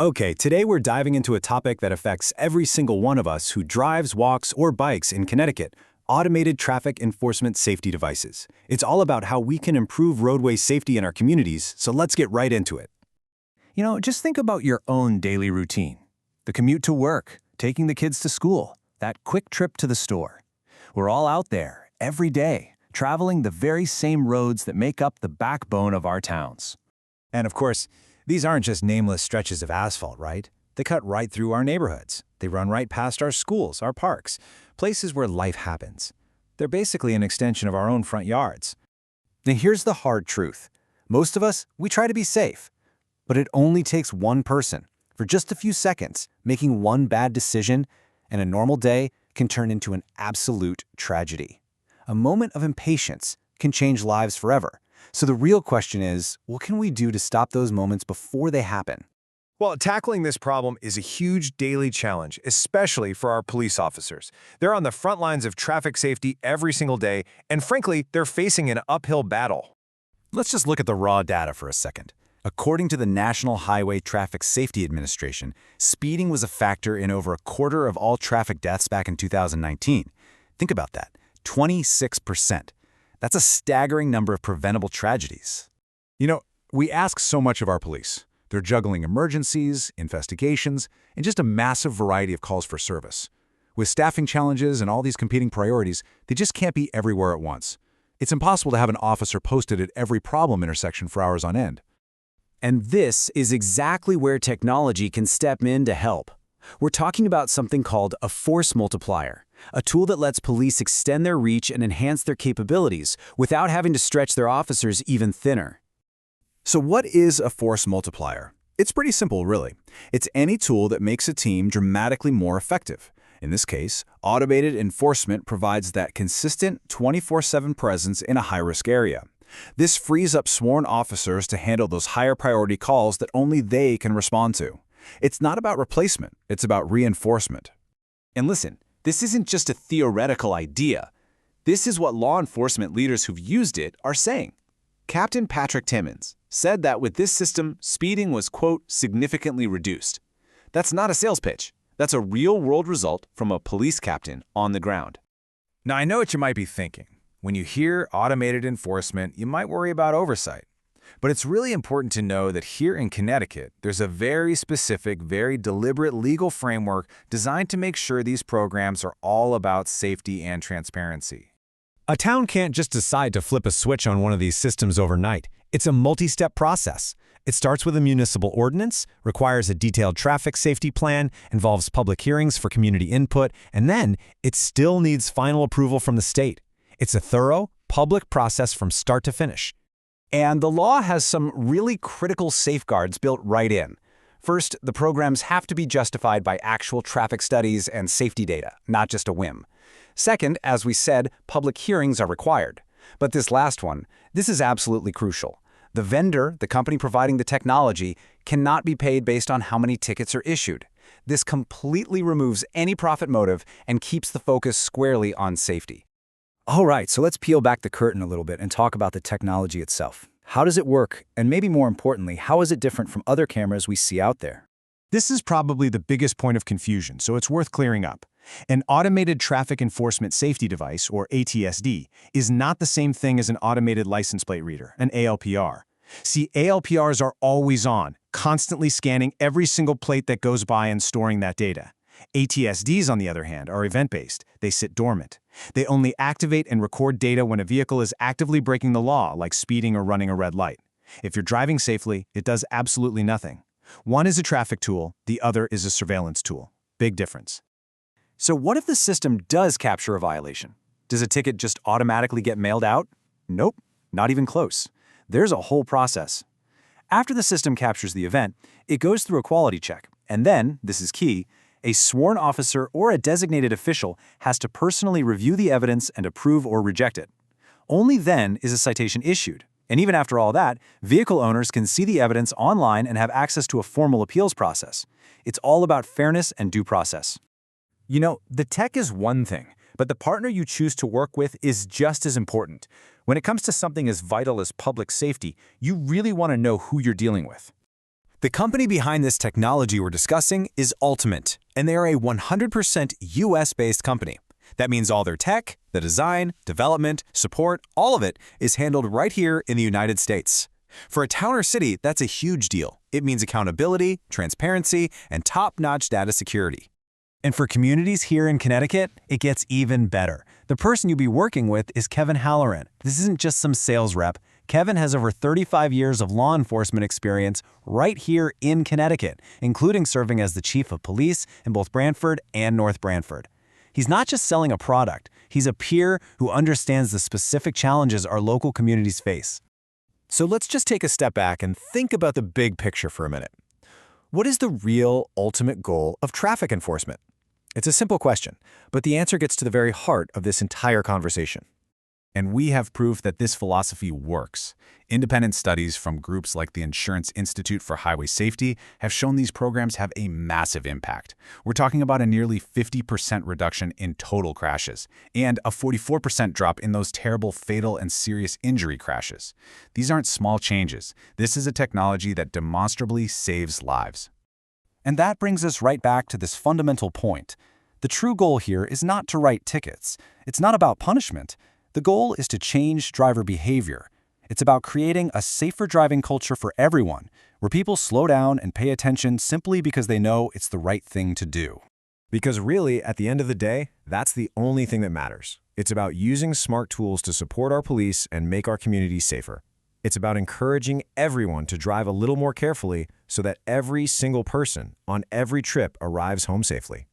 Okay, today we're diving into a topic that affects every single one of us who drives, walks, or bikes in Connecticut: automated traffic enforcement safety devices. It's all about how we can improve roadway safety in our communities, so let's get right into it. Just think about your own daily routine. The commute to work, taking the kids to school, that quick trip to the store. We're all out there, every day, traveling the very same roads that make up the backbone of our towns. And of course, these aren't just nameless stretches of asphalt, right? They cut right through our neighborhoods. They run right past our schools, our parks, places where life happens. They're basically an extension of our own front yards. Now here's the hard truth. Most of us, we try to be safe. But it only takes one person, for just a few seconds, making one bad decision, and a normal day can turn into an absolute tragedy. A moment of impatience can change lives forever. So the real question is, what can we do to stop those moments before they happen? Well, tackling this problem is a huge daily challenge, especially for our police officers. They're on the front lines of traffic safety every single day, and frankly, they're facing an uphill battle. Let's just look at the raw data for a second. According to the National Highway Traffic Safety Administration, speeding was a factor in over a quarter of all traffic deaths back in 2019. Think about that, 26%. That's a staggering number of preventable tragedies. We ask so much of our police. They're juggling emergencies, investigations, and just a massive variety of calls for service. With staffing challenges and all these competing priorities, they just can't be everywhere at once. It's impossible to have an officer posted at every problem intersection for hours on end. And this is exactly where technology can step in to help. We're talking about something called a force multiplier, a tool that lets police extend their reach and enhance their capabilities without having to stretch their officers even thinner. So what is a force multiplier? It's pretty simple, really. It's any tool that makes a team dramatically more effective. In this case, automated enforcement provides that consistent 24/7 presence in a high-risk area. This frees up sworn officers to handle those higher priority calls that only they can respond to. It's not about replacement, it's about reinforcement. And listen, this isn't just a theoretical idea. This is what law enforcement leaders who've used it are saying. Captain Patrick Timmons said that with this system, speeding was, quote, significantly reduced. That's not a sales pitch. That's a real-world result from a police captain on the ground. Now, I know what you might be thinking. When you hear automated enforcement, you might worry about oversight. But it's really important to know that here in Connecticut, there's a very specific, very deliberate legal framework designed to make sure these programs are all about safety and transparency. A town can't just decide to flip a switch on one of these systems overnight. It's a multi-step process. It starts with a municipal ordinance, requires a detailed traffic safety plan, involves public hearings for community input, and then it still needs final approval from the state. It's a thorough, public process from start to finish. And the law has some really critical safeguards built right in. First, the programs have to be justified by actual traffic studies and safety data, not just a whim. Second, as we said, public hearings are required. But this last one, this is absolutely crucial. The vendor, the company providing the technology, cannot be paid based on how many tickets are issued. This completely removes any profit motive and keeps the focus squarely on safety. All right, so let's peel back the curtain a little bit and talk about the technology itself. How does it work? And maybe more importantly, how is it different from other cameras we see out there? This is probably the biggest point of confusion, so it's worth clearing up. An automated traffic enforcement safety device, or ATSD, is not the same thing as an automated license plate reader, an ALPR. See, ALPRs are always on, constantly scanning every single plate that goes by and storing that data. ATSDs, on the other hand, are event-based. They sit dormant. They only activate and record data when a vehicle is actively breaking the law, like speeding or running a red light. If you're driving safely, it does absolutely nothing. One is a traffic tool, the other is a surveillance tool. Big difference. So what if the system does capture a violation? Does a ticket just automatically get mailed out? Nope, not even close. There's a whole process. After the system captures the event, it goes through a quality check, and then, this is key, a sworn officer or a designated official has to personally review the evidence and approve or reject it. Only then is a citation issued. And even after all that, vehicle owners can see the evidence online and have access to a formal appeals process. It's all about fairness and due process. The tech is one thing, but the partner you choose to work with is just as important. When it comes to something as vital as public safety, you really want to know who you're dealing with. The company behind this technology we're discussing is Altumint, and they are a 100% US-based company. That means all their tech, the design, development, support, all of it is handled right here in the United States. For a town or city, that's a huge deal. It means accountability, transparency, and top-notch data security. And for communities here in Connecticut, it gets even better. The person you'll be working with is Kevin Halloran. This isn't just some sales rep. Kevin has over 35 years of law enforcement experience right here in Connecticut, including serving as the chief of police in both Brantford and North Brantford. He's not just selling a product. He's a peer who understands the specific challenges our local communities face. So let's just take a step back and think about the big picture for a minute. What is the real ultimate goal of traffic enforcement? It's a simple question, but the answer gets to the very heart of this entire conversation. And we have proof that this philosophy works. Independent studies from groups like the Insurance Institute for Highway Safety have shown these programs have a massive impact. We're talking about a nearly 50% reduction in total crashes and a 44% drop in those terrible fatal and serious injury crashes. These aren't small changes. This is a technology that demonstrably saves lives. And that brings us right back to this fundamental point. The true goal here is not to write tickets. It's not about punishment. The goal is to change driver behavior. It's about creating a safer driving culture for everyone, where people slow down and pay attention simply because they know it's the right thing to do. Because really, at the end of the day, that's the only thing that matters. It's about using smart tools to support our police and make our communities safer. It's about encouraging everyone to drive a little more carefully so that every single person on every trip arrives home safely.